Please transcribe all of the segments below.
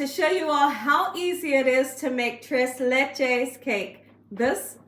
to show you all how easy it is to make Tres Leches cake. This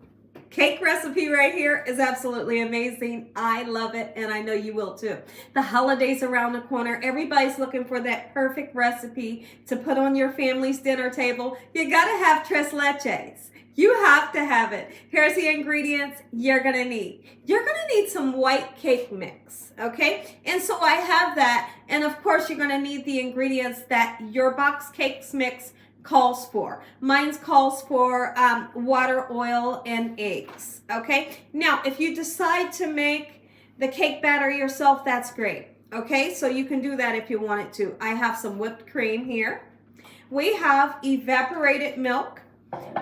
cake recipe right here is absolutely amazing. I love it, and I know you will too. The holidays around the corner. Everybody's looking for that perfect recipe to put on your family's dinner table. You gotta have Tres Leches. You have to have it. Here's the ingredients you're gonna need. You're gonna need some white cake mix, okay? And so I have that, and of course you're gonna need the ingredients that your box cakes mix calls for. Mine calls for water, oil, and eggs, okay? Now, if you decide to make the cake batter yourself, that's great, okay? So you can do that if you wanted to. I have some whipped cream here. We have evaporated milk.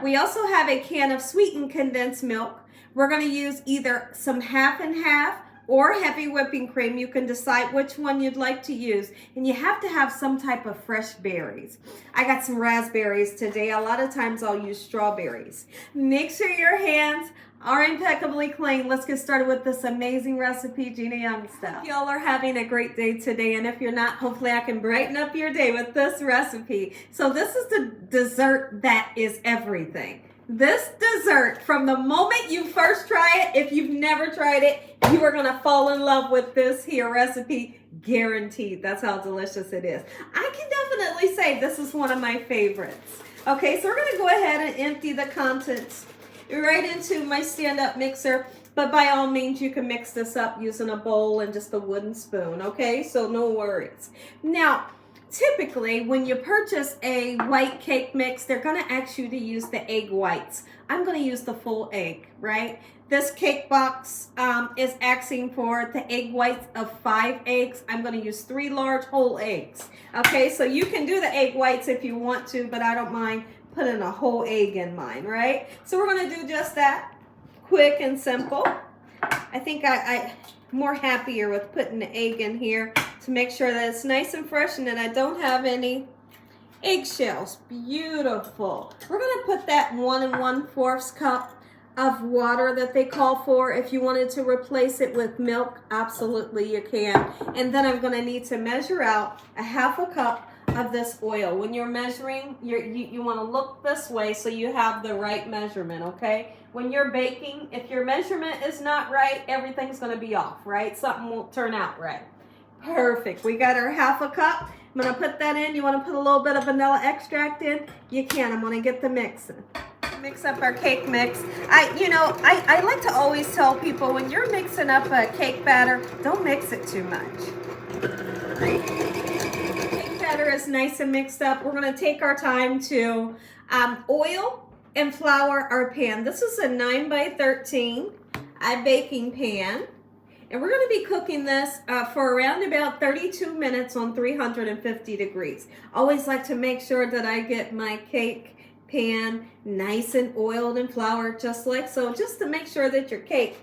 We also have a can of sweetened condensed milk. We're going to use either some half and half or heavy whipping cream. You can decide which one you'd like to use. And you have to have some type of fresh berries. I got some raspberries today. A lot of times I'll use strawberries. Make sure your hands are impeccably clean. Let's get started with this amazing recipe, Gina Young style. Y'all are having a great day today, and if you're not, hopefully I can brighten up your day with this recipe. So this is the dessert that is everything. This dessert, from the moment you first try it, if you've never tried it, you are gonna fall in love with this here recipe, guaranteed. That's how delicious it is. I can definitely say this is one of my favorites. Okay, so we're gonna go ahead and empty the contents right into my stand-up mixer, but by all means you can mix this up using a bowl and just a wooden spoon, okay? So no worries. Now, typically when you purchase a white cake mix, they're gonna ask you to use the egg whites. I'm gonna use the full egg, right? This cake box is asking for the egg whites of 5 eggs. I'm gonna use 3 large whole eggs, okay? So you can do the egg whites if you want to, but I don't mind putting a whole egg in mine, right? So we're gonna do just that, quick and simple. I think I'm more happier with putting the egg in here to make sure that it's nice and fresh and that I don't have any eggshells. Beautiful. We're gonna put that 1 1/4 cup of water that they call for. If you wanted to replace it with milk, absolutely you can. And then I'm gonna need to measure out a 1/2 cup of this oil. When you're measuring, you want to look this way so you have the right measurement, okay? When you're baking, if your measurement is not right, everything's going to be off, right? Something won't turn out right. Perfect. We got our 1/2 cup. I'm going to put that in. You want to put a little bit of vanilla extract in? You can. I'm going to get the mixing. Mix up our cake mix. I like to always tell people when you're mixing up a cake batter, don't mix it too much. Batter is nice and mixed up. We're going to take our time to oil and flour our pan. This is a 9 by 13 baking pan, and we're going to be cooking this for around about 32 minutes on 350 degrees. Always like to make sure that I get my cake pan nice and oiled and floured just like so, just to make sure that your cake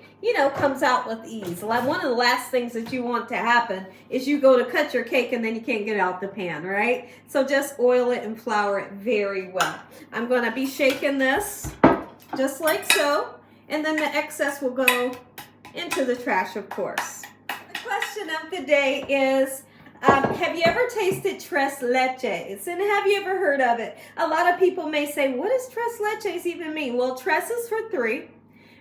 comes out with ease. Like one of the last things that you want to happen is you go to cut your cake and then you can't get it out the pan, right? So just oil it and flour it very well. I'm going to be shaking this just like so, and then the excess will go into the trash, of course. The question of the day is, have you ever tasted Tres Leches? And have you ever heard of it? A lot of people may say, what does Tres Leches even mean? Well, tres is for 3.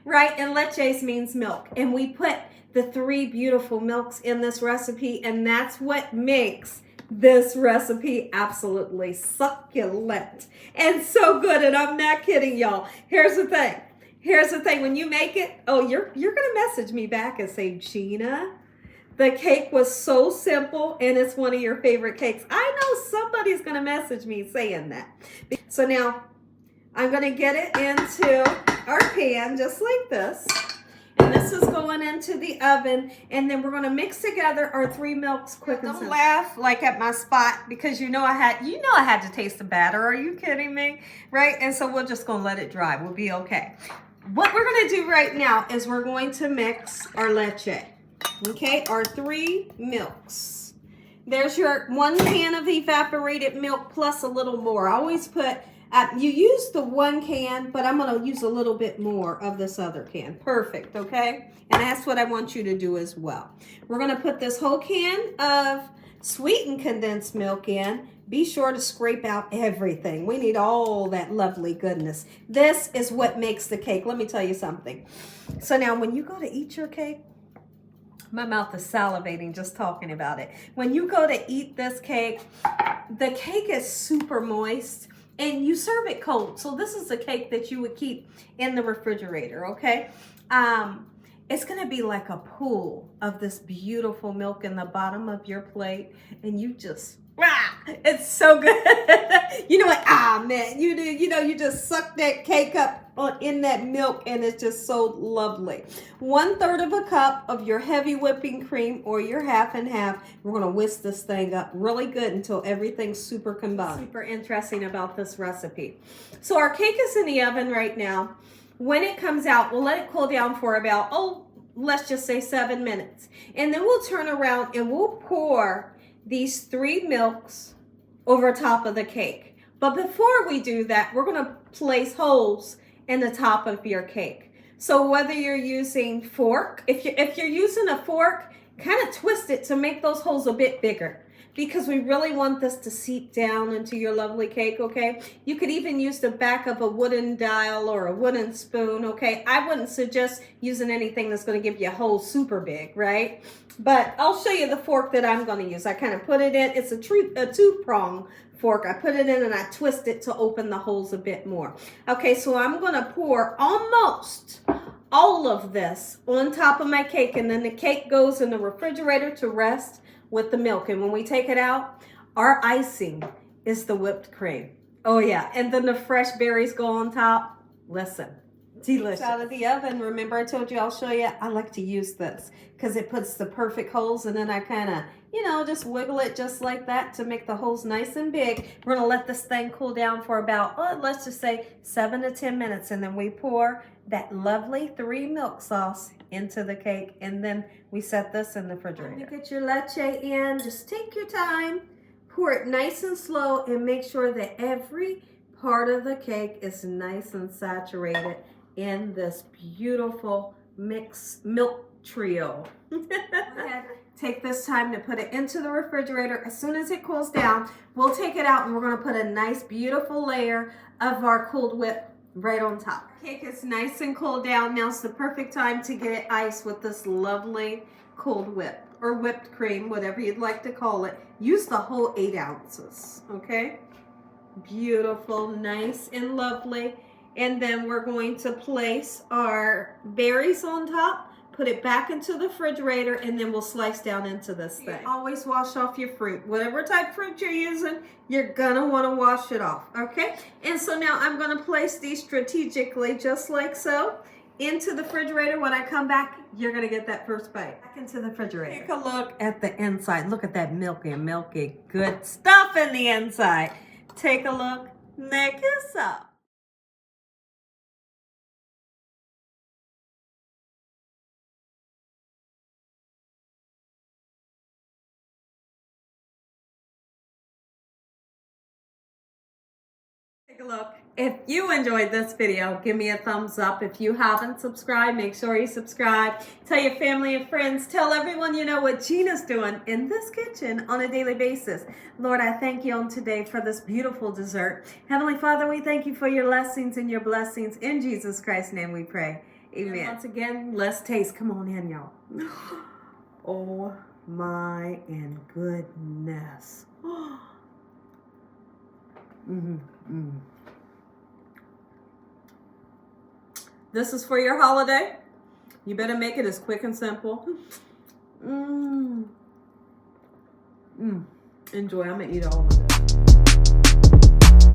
Right, and leches means milk, and we put the 3 beautiful milks in this recipe, and that's what makes this recipe absolutely succulent and so good. And I'm not kidding, y'all. Here's the thing. When you make it, you're gonna message me back and say, Gina, the cake was so simple, and it's one of your favorite cakes. I know somebody's gonna message me saying that. So now I'm going to get it into our pan just like this. And this is going into the oven. And then we're going to mix together our 3 milks quick and simple. Don't laugh like at my spot because I had to taste the batter. Are you kidding me? Right? And so we're just going to let it dry. We'll be okay. What we're going to do right now is we're going to mix our leche. Okay? Our 3 milks. There's your 1 can of evaporated milk plus a little more. I always put you use the 1 can, but I'm going to use a little bit more of this other can. Perfect, okay? And that's what I want you to do as well. We're going to put this whole can of sweetened condensed milk in. be sure to scrape out everything. We need all that lovely goodness. This is what makes the cake. Let me tell you something. So now when you go to eat your cake, my mouth is salivating just talking about it. When you go to eat this cake, the cake is super moist and you serve it cold. So this is a cake that you would keep in the refrigerator, okay? It's gonna be like a pool of this beautiful milk in the bottom of your plate, and you just, it's so good. You know what, man, you just suck that cake up in that milk, and it's just so lovely. 1/3 of a cup of your heavy whipping cream or your half and half. We're gonna whisk this thing up really good until everything's super combined. Super interesting about this recipe. So our cake is in the oven right now. When it comes out, we'll let it cool down for about, let's just say 7 minutes. And then we'll turn around and we'll pour these 3 milks over top of the cake. But before we do that, we're gonna place holes in the top of your cake. So whether you're using fork, if you're using a fork, kind of twist it to make those holes a bit bigger, because we really want this to seep down into your lovely cake, okay? You could even use the back of a wooden dial or a wooden spoon, okay? I wouldn't suggest using anything that's gonna give you a hole super big, right? But I'll show you the fork that I'm gonna use. I kind of put it in, it's a 2-prong fork. I put it in and I twist it to open the holes a bit more. Okay, so I'm gonna pour almost all of this on top of my cake, and then the cake goes in the refrigerator to rest with the milk. And when we take it out, our icing is the whipped cream. Oh yeah, and then the fresh berries go on top. Listen, delicious. Out of the oven. Remember I told you I'll show you, I like to use this because it puts the perfect holes, and then I kind of, just wiggle it just like that to make the holes nice and big. We're gonna let this thing cool down for about, let's just say 7 to 10 minutes, and then we pour that lovely 3 milk sauce into the cake, and then we set this in the refrigerator. Get your leche in, just take your time, pour it nice and slow, and make sure that every part of the cake is nice and saturated in this beautiful mixed milk trio. Take this time to put it into the refrigerator. As soon as it cools down, we'll take it out and we're gonna put a nice beautiful layer of our cold whip right on top. Cake is nice and cooled down. Now's the perfect time to get it iced with this lovely cold whip or whipped cream, whatever you'd like to call it. Use the whole 8 ounces, okay? Beautiful, nice and lovely. And then we're going to place our berries on top, put it back into the refrigerator, and then we'll slice down into this thing. Always wash off your fruit. Whatever type of fruit you're using, you're gonna wanna wash it off, okay? And so now I'm gonna place these strategically, just like so, into the refrigerator. When I come back, you're gonna get that first bite. Back into the refrigerator. Take a look at the inside. Look at that milky good stuff in the inside. Take a look, neck is up. Take a look. If you enjoyed this video, give me a thumbs up. If you haven't subscribed, make sure you subscribe. Tell your family and friends. Tell everyone you know what Gina's doing in this kitchen on a daily basis. Lord, I thank you on today for this beautiful dessert. Heavenly Father, we thank you for your blessings and your blessings. In Jesus Christ's name we pray. Amen. And once again, let's taste. Come on in, y'all. Oh my and goodness. This is for your holiday. You better make it as quick and simple. Enjoy. I'm gonna eat all of it.